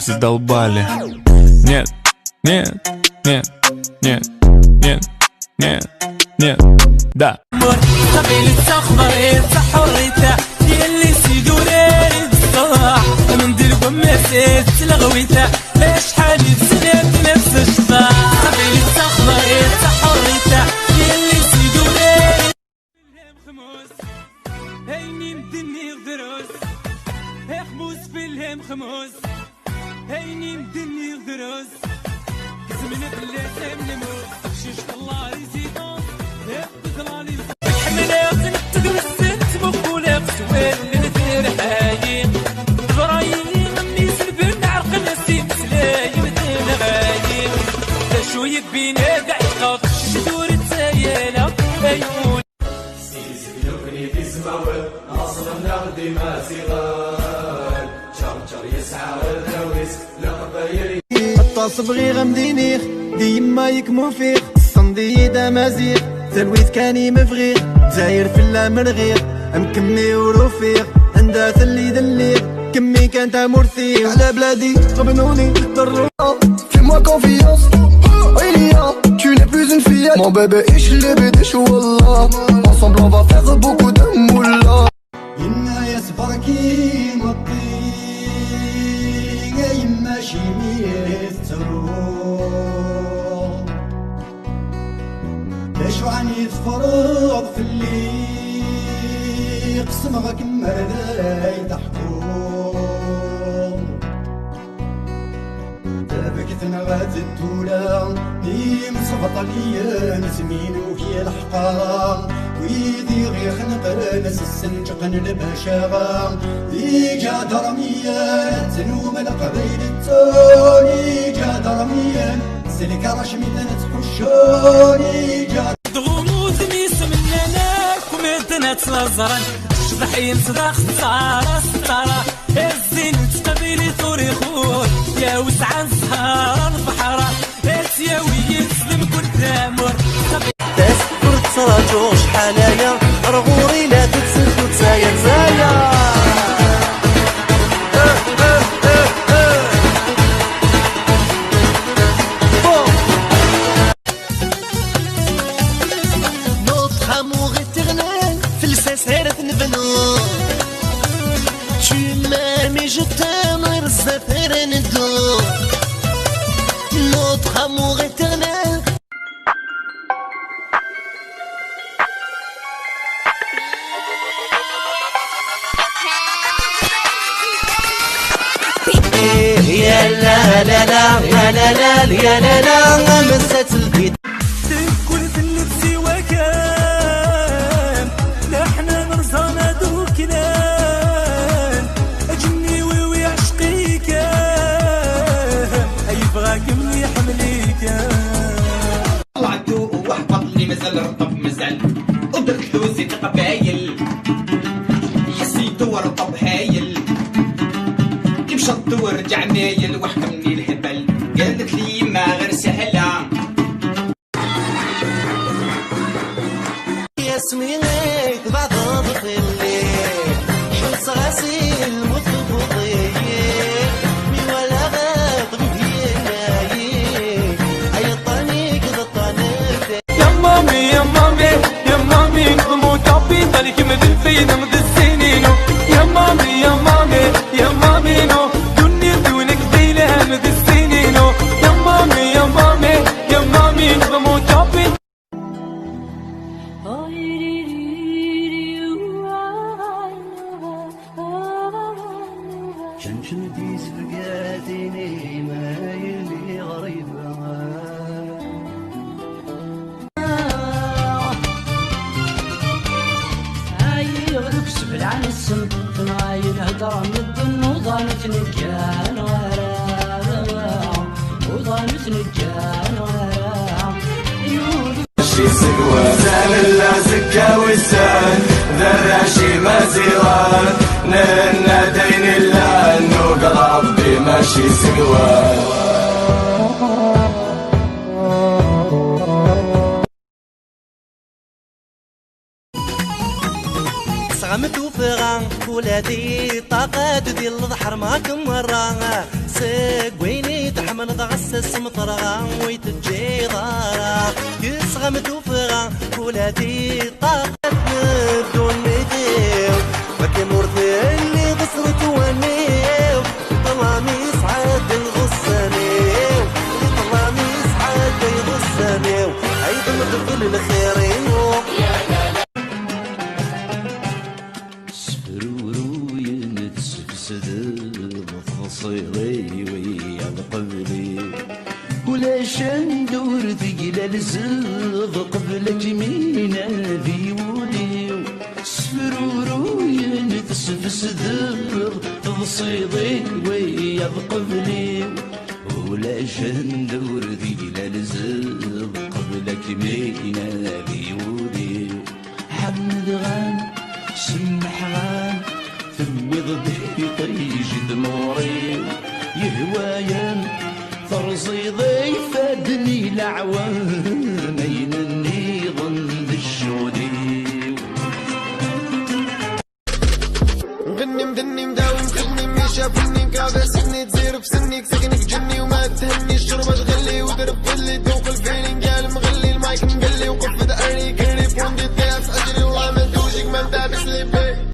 задолбали. Нет, нет, нет, нет, нет, нет, нет, да. هيني مدني غدروس خموس في الهم خموس هيني مدني غدروس زمن بلاتهم نموت شيش الله يزيدون بطلاني حملات تدرس تبقولك سوال لنثير حايم برايين مني سلبن عرق نسيم سلايم دين غايم شوية بينا قاع يقف شدور التايلة أيون سيزبلوني في الزماول أصلا نغدي ما صغار شرشر يسعى والهويس لقبايري التصبغي غمدينيخ ديما يكمو فيخ الصندي دا مزيغ تلويث كاني مفغيغ زاير في اللامرغيغ مكمي ورفيق عندها ثلي دليغ كمي كانت مرثيغ على بلادي غبنوني ضروا Fais-moi confiance, Elia, tu n'es plus une fille. Mon bébé, ich liebe dich, wallah. Ensemble, on va faire beaucoup de moula. يما يسبركي مطي يما شيميت تروح باش عني تفرض في اللي قسمك مرضاي تحكم تبكتنا غاد الدولة نيم صفط ليا نسمينو كي الحقا ويدي غير خنق ناس السنجق البشاغة إيجا درميا تنوم القبيل التوني إيجا درميا سلك رشمينا تحشون إيجا غموض ميس مننا كوميدنا تنظرن شبحين صداق ستارة ستارة الزين تقبيلي ثوري خور يا وسعان سهارة البحرة يا ويين تسلم كل تامر تذكر تراجوش حنايا رغوري لا تتسد وتسايا تسايا Notre amour éternel في السلسلة نبنو Tu m'aimes et je t'aime غير الزفر ندو Notre amour éternel يا لا لا لا يا لا لا يا لا لا مسات البيت تكون في اللبس وكان نحنا مرزانا دوكنان اجني ويوي عشقي كان ايبغاك مني حملي كان طلعتو وحبط لي مازال رطب مازال ودرتو زيت قبايل حسيتو رطب هايل مشط ورجع مايل وحكمني الهبل قالت لي ما غير سهلة ياسمينك بعد ضفلي حس غسيل مطبوطي مي ولا غاط بيناي اي طانيك ضطانك يا مامي يا مامي يا مامي نظمو تعبي ذلك مدن فينا مد السنين يا مامي يا مامي يا مامي نو دنيا دونك ديلها مد السنين يا مامي يا مامي يا مامي نظمو تعبي شمشمتي سفقاتيني ما يلي غريبة يغلق سبل عن السم تنايل هدرة من الدن وظانت نجان ورام وظانت نجان ورام شي سقوى زال لا زكا وسان ذراشي ما زيران ننا دين الله نوق ربي ماشي سقوى صغمت وفي توفغا ولادي طاقات ديال البحر ماكم مرة ساقويني تحمل غسس مطرغا ويتجي دارا يسغم توفغا ولادي طاقات بدون ميديو فكي مرثي اللي غسرت وانيو طلامي سعاد الغسانيو طلامي سعاد الغسانيو عيد مدخل الخيرين صيري ويا قبلي ولا شندور ثقيل الزغ قبلك مين في ولي سفرورو ينتسف صدر تصيدي ويا قبلي ولا شندور ثقيل الزغ قبلك مين في ولي حمد غان سمح غان ثمي ضدي طيج دموري يهوايا فرصي ضيف فادني العوام ينني ضد الشودي مغني مدني مداوي مخدني مي شافني كابس